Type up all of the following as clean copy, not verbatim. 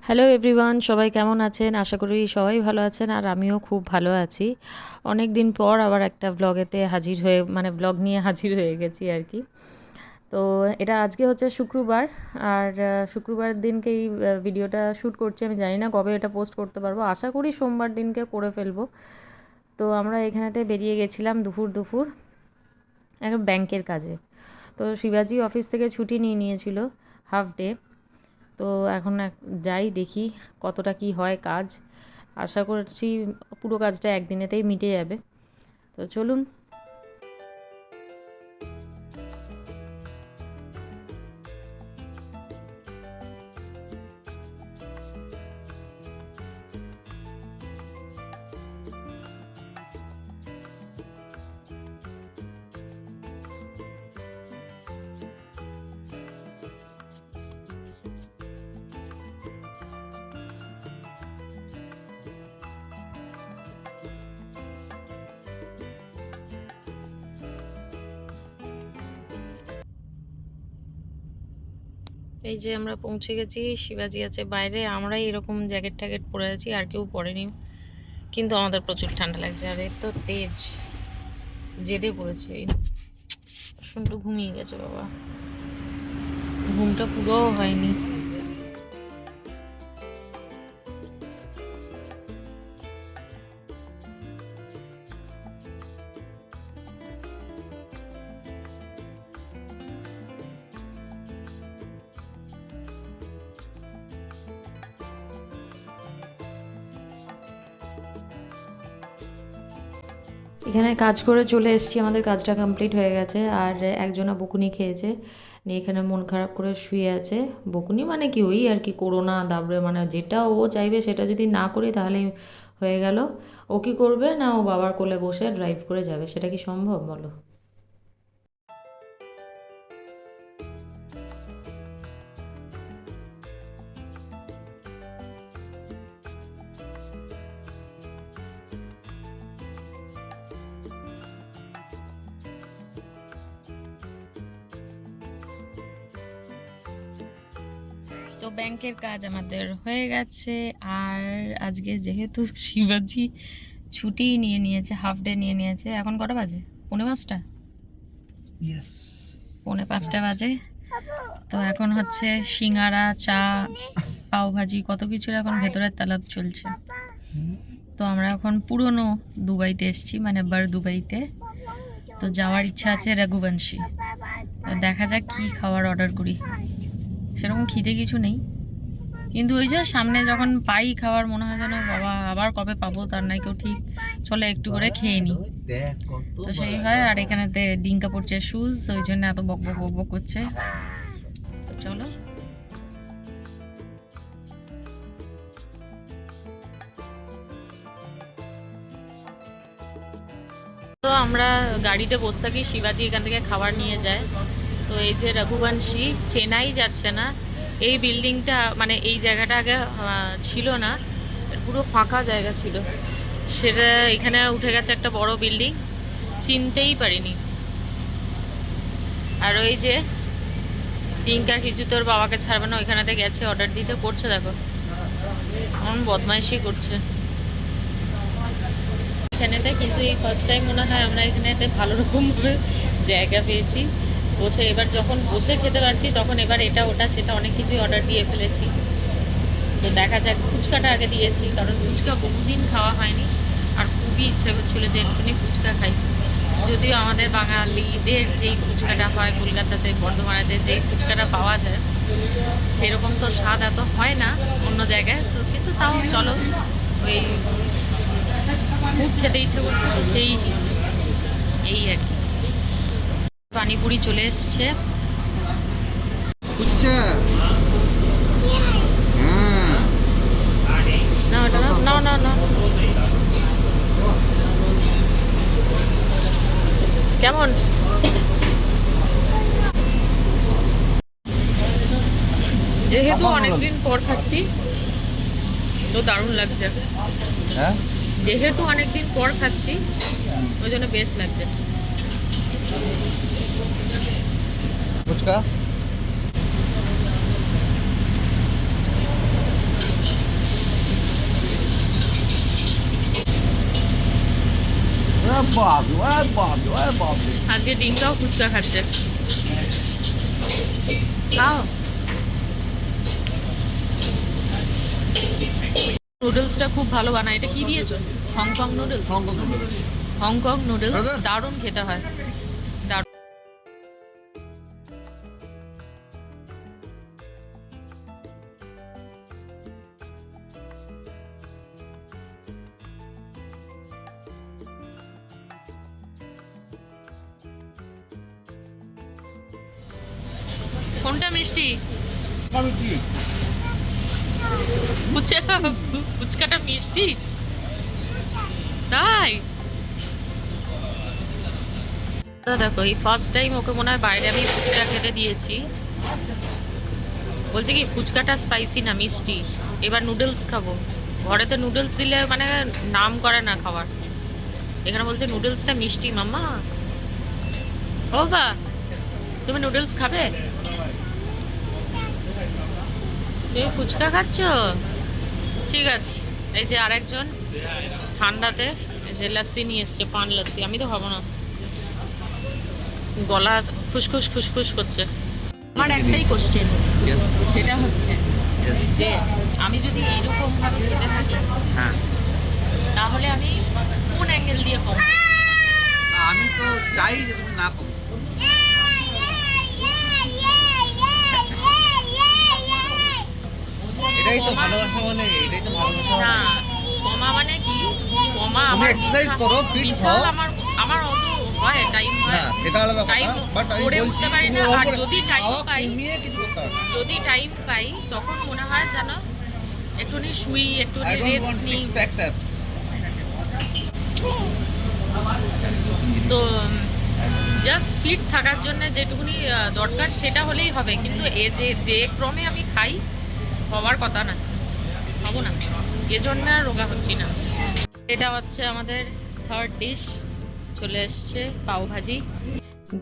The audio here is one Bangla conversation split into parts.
হ্যালো এভরিওয়ান, সবাই কেমন আছেন? আশা করি সবাই ভালো আছেন আর আমিও খুব ভালো আছি। অনেক দিন পর আবার একটা ব্লগেতে হাজির হয়ে মানে ব্লগ নিয়ে হাজির হয়ে গেছি আর কি। তো এটা আজকে হচ্ছে শুক্রবার আর শুক্রবার দিনকে এই ভিডিওটা শ্যুট করছি। আমি জানি না কবে এটা পোস্ট করতে পারবো, আশা করি সোমবার দিনকে করে ফেলবো। তো আমরা এখানেতে বেরিয়ে গেছিলাম দুপুর দুপুর এখন ব্যাংকের কাজে। তো শিবাজি অফিস থেকে ছুটি নিয়ে নিয়েছিল হাফ ডে। তো এখন যাই দেখি কতটা কি হয় কাজ। আশা করছি পুরো কাজটা একদিনেতেই মিটে যাবে। তো চলুন। এই যে আমরা পৌঁছে গেছি, শিবাজি আছে বাইরে, আমরাই এরকম জ্যাকেট ট্যাকেট পরে আছি, আর কেউ পরেনি। কিন্তু আমাদের প্রচুর ঠান্ডা লাগছে আর এত তেজ জেদে পড়েছে। শুনটু ঘুমিয়ে গেছে বাবা, ঘুমটা পুরোও হয়নি। এখানে কাজ করে চলে এসেছি, আমাদের কাজটা কমপ্লিট হয়ে গেছে। আর একজনা বকুনি খেয়েছে, নিয়ে এখানে মন খারাপ করে শুয়ে আছে। বকুনি মানে কি, ওই আর কি করোনা দাবড়ে, মানে যেটা ও চাইবে সেটা যদি না করি তাহলেই হয়ে গেল। ও কি করবে না, ও বাবার কোলে বসে ড্রাইভ করে যাবে, সেটা কি সম্ভব বলো? তো ব্যাংকের কাজ আমাদের হয়ে গেছে। আর আজকে যেহেতু শিবাজি ছুটি নিয়ে নিয়েছে, হাফ ডে নিয়ে নিয়েছে, এখন কটা বাজে? 4:45। পৌনে 5টা বাজে। তো এখন হচ্ছে সিঙ্গারা, চা, পাও ভাজি, কত কিছুর এখন ভেতরের তালাব চলছে। তো আমরা এখন পুরনো দুবাইতে এসেছি, মানে বার দুবাইতে। তো যাওয়ার ইচ্ছা আছে রঘুবংশী। তো দেখা যাক কি খাবার অর্ডার করি। সেরকম খিদে কিছু নেই, কিন্তু ওই যে সামনে যখন পাই খাবার মনে হয় যেন বাবা আবার কবে পাবো তার নাই কেউ ঠিক, চলে একটু করে খেয়ে নিই। তো সেই হয়। আর এখানেতে ডিঙ্কা পড়ছে শুজ, ওই জন্য এত বক বক বক বক করছে। তো চলো। তো আমরা গাড়িতে বসে থাকি, শিবাজি এখান থেকে খাবার নিয়ে যায়। তো এই যে রঘুবংশী চেনাই যাচ্ছে না। এই বিল্ডিংটা মানে এই জায়গাটা আগে ছিল না, পুরো ফাঁকা জায়গা ছিল। সেটা এখানে উঠে গেছে একটা বড় বিল্ডিং, চিনতেই পারিনি। আর ওই যে টিঙ্কা কিছু তোর বাবাকে ছাড়বে না, ওইখানেতে গেছে অর্ডার দিতে, করছে দেখো এমন বদমাইশি করছে এখানেতে। কিন্তু এই ফার্স্ট টাইম মনে হয় আমরা এখানেতে ভালো রকমভাবে জায়গা পেয়েছি বসে। এবার যখন বসে খেতে পারছি তখন এবার এটা ওটা সেটা অনেক কিছুই অর্ডার দিয়ে ফেলেছি। তো দেখা যাক। ফুচকাটা আগে দিয়েছি, কারণ ফুচকা বহুদিন খাওয়া হয়নি আর খুবই ইচ্ছা করছিল যে একটুখানি ফুচকা খাই। যদিও আমাদের বাঙালিদের যেই ফুচকাটা হয় কলকাতাতে, বর্ধমানেতে যেই ফুচকাটা পাওয়া যায় সেরকম তো স্বাদ এত হয় না অন্য জায়গায়। তো কিন্তু তাও চলো, ওই খুব খেতে ইচ্ছে করছে তো সেই এই আর কি। পানিপুরি চলে এসছে। না ওটা না, না না না। কেমন? যেহেতু অনেকদিন পর খাচ্ছি তো দারুণ লাগছে। হ্যাঁ, যেহেতু অনেকদিন পর খাচ্ছি ওই জন্য বেশ লাগছে। ফুচকা আজকে ডিঙ্কাও ফুচকা খাচ্ছে। খাও। নুডলসটা খুব ভালো বানায়। এটা কি দিয়েছো? Hong Kong noodles. হংকং নুডলস দারুণ খেতে হয়। দারুণ। কোনটা মিষ্টি? ফুচকাটা মিষ্টি তাই? দেখো এই ফার্স্ট টাইম ওকে মনে হয় বাইরে আমি ফুচকা খেতে দিয়েছি। বলছে কি ফুচকাটা স্পাইসি না মিষ্টি, এবার নুডলস খাবো। ঘরেতে নুডলস দিলে মানে নাম করে না খাবার, এখানে বলছে নুডলসটা মিষ্টি। মাম্মা ও বা তুমি নুডলস খাবে? তুমি ফুচকা খাচ্ছ? ঠিক আছে। এই যে আরেকজন ঠান্ডাতে এই যে লাস্সি নিয়ে এসছে, পান লাস্সি। আমি তো খাবো না, গলা খুসখুস খুসখুস করছে। আমার একটাই কোশ্চেন, সেটা হচ্ছে যে আমি যদি এইরকম ভাবে খেতে থাকি তাহলে আমি কোন অ্যাঙ্গেল দিয়ে কমবো? আমি তো চাই যে তুমি না কমো। এটাই তো ভালোবাসা বলে, এটাই তো ভালোবাসা। না কমা মানে কি? কমা তুমি আমার এক্সারসাইজ করো, ফিট হও। আমার আমার অত হয় টাইম হয় না সেটা আলাদা কথা, বাট আমি করে বলছি উঠতে পারি না। আর যদি টাইম পাই, কমিয়ে কিছু করতে হবে। যদি টাইম পাই তখন মনে হয় যেন একটুখানি শুই, একটুখানি I don't রেস্ট want নিই। six packs abs. তো জাস্ট ফিট থাকার জন্য যেটুকুনি দরকার সেটা হলেই হবে, কিন্তু এ যে ক্রমে আমি খাই হওয়ার কথা না, হবো না, এজন্য আর রোগা হচ্ছি না। এটা হচ্ছে আমাদের থার্ড ডিশ, চলে এসছে পাও ভাজি।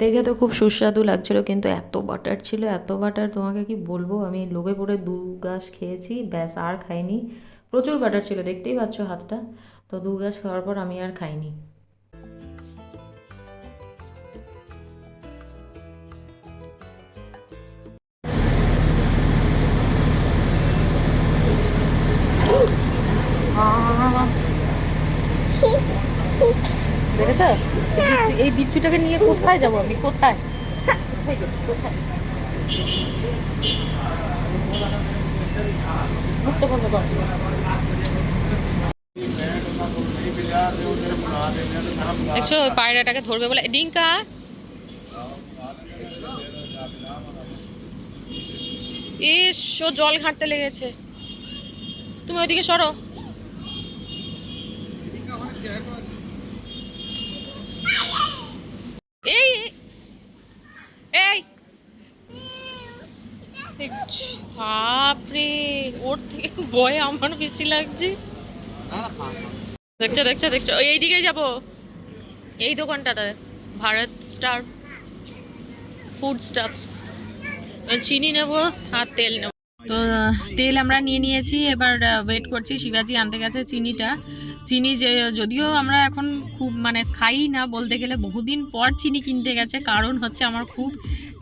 দেখে তো খুব সুস্বাদু লাগছিল, কিন্তু এত বাটার ছিল, এত বাটার তোমাকে কি বলবো। আমি লোভে পড়ে 2 গাছ খেয়েছি, ব্যাস আর খাইনি। প্রচুর বাটার ছিল, দেখতেই পাচ্ছ হাতটা। তো 2 গাছ খাওয়ার পর আমি আর খাইনি। দেখেছ এই বিচ্ছুটাকে নিয়ে কোথায় যাবো আমি? কোথায় কোথায় দেখছো পায়রাটাকে ধরবে বলে। ডিঙ্কা ইস, ও জল ঘাঁটতে লেগেছে। তুমি ওইদিকে সরো। এই এই বাপরে, ওর থেকে ভয় আমার বেশি লাগছে। দেখছো দেখছো দেখছো, এইদিকে যাবো। এই দোকানটাতে ভারত স্টার ফুড স্টাফস। চিনি নেবো আর তেল নেবো। তো তেল আমরা নিয়ে নিয়েছি, এবার ওয়েট করছি, শিবাজি আনতে গেছে চিনিটা। চিনি যে যদিও আমরা এখন খুব মানে খাই না বলতে গেলে, বহুদিন পর চিনি কিনতে গেছে, কারণ হচ্ছে আমার খুব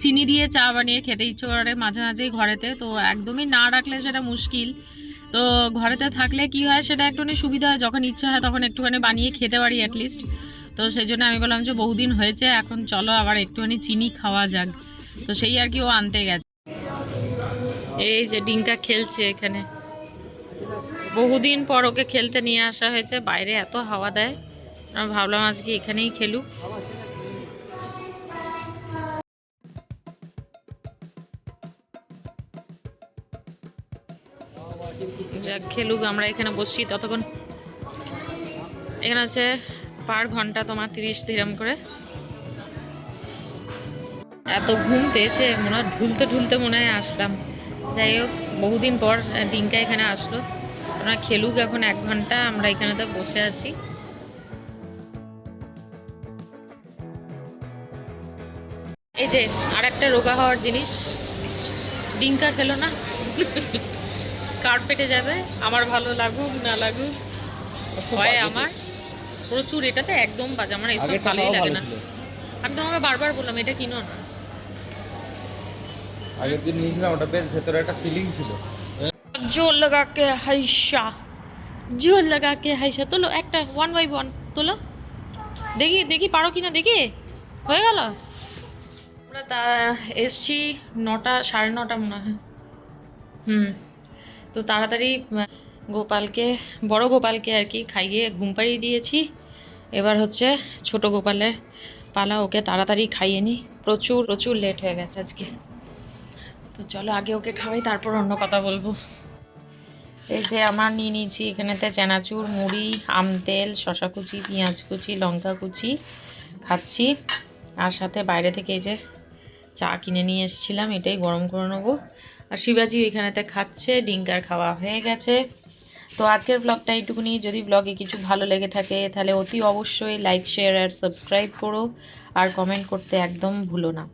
চিনি দিয়ে চা বানিয়ে খেতে ইচ্ছে করে মাঝে মাঝেই ঘরেতে। তো একদমই না রাখলে সেটা মুশকিল। তো ঘরেতে থাকলে কি হয় সেটা একটুখানি সুবিধা হয়, যখন ইচ্ছা হয় তখন একটুখানি বানিয়ে খেতে পারি অ্যাটলিস্ট। তো সেই জন্য আমি বললাম যে বহুদিন হয়েছে, এখন চলো আবার একটুখানি চিনি খাওয়া যাক। তো সেই আর কি ও আনতে গেছে। এই যে ডিঙ্কা খেলছে এখানে, বহুদিন পর ওকে খেলতে নিয়ে আসা হয়েছে। বাইরে এত হাওয়া দেয়, আমরা ভাবলাম আজকে এখানেই খেলুক। যাক খেলুক, আমরা এখানে বসছি ততক্ষণ। এখানে আছে পার ঘন্টা তোমার 30 দিরহাম করে। এত ঘুম পেয়েছে, মনে হয় ঢুলতে ঢুলতে মনে হয় আসলাম। যাই হোক, বহুদিন পর ডিঙ্কা এখানে আসলো, ওরা খেলুক এখন 1 ঘন্টা, আমরা এখানেতে বসে আছি। এই যে আর একটা রোগা হওয়ার জিনিস, ডিঙ্কা খেলো না কার পেটে যাবে। আমার ভালো লাগুক না লাগুক হয় আমার, প্রচুর, এটাতে একদম বাজে, আমার এইসব আগেরটা ভালোই তাও লাগে ভালো না। ছিল। আমি তোমাকে বারবার বললাম এটা কিনো না। আগের দিন নিয়েছিলাম ওটা বেশ ভেতরে একটা ফিলিং ছিল। জোর লাগা কে হাইসা, জোর লাগা কে হাইসা, তোলো একটা 1 বাই 1 তোলো, দেখি দেখি পারো কিনা দেখি। হয়ে গেল। আমরা তা এসছি 9টা 9:30 মনে হয়। তো তাড়াতাড়ি গোপালকে, বড় গোপালকে আর কি খাইয়ে ঘুম পাড়িয়ে দিয়েছি। এবার হচ্ছে ছোট গোপালের পালা, ওকে তাড়াতাড়ি খাইয়ে নিই, প্রচুর প্রচুর লেট হয়ে গেছে আজকে। তো চলো আগে ওকে খাওয়াই, তারপর অন্য কথা বলবো। এই যে আমার নিয়ে নিয়েছি এখানেতে চানাচুর, মুড়ি, আম তেল, শশা কুচি, পেঁয়াজ কুচি, লঙ্কা কুচি খাচ্ছি। আর সাথে বাইরে থেকে এই যে চা কিনে নিয়ে এসেছিলাম, এটাই গরম করে নেবো। আর শিবাজি এখানেতে খাচ্ছে, ডিঙ্কার খাওয়া হয়ে গেছে। তো আজকের ব্লগটা এইটুকুনি। যদি ব্লগে কিছু ভালো লেগে থাকে তাহলে অতি অবশ্যই লাইক, শেয়ার আর সাবস্ক্রাইব করো, আর কমেন্ট করতে একদম ভুলো না।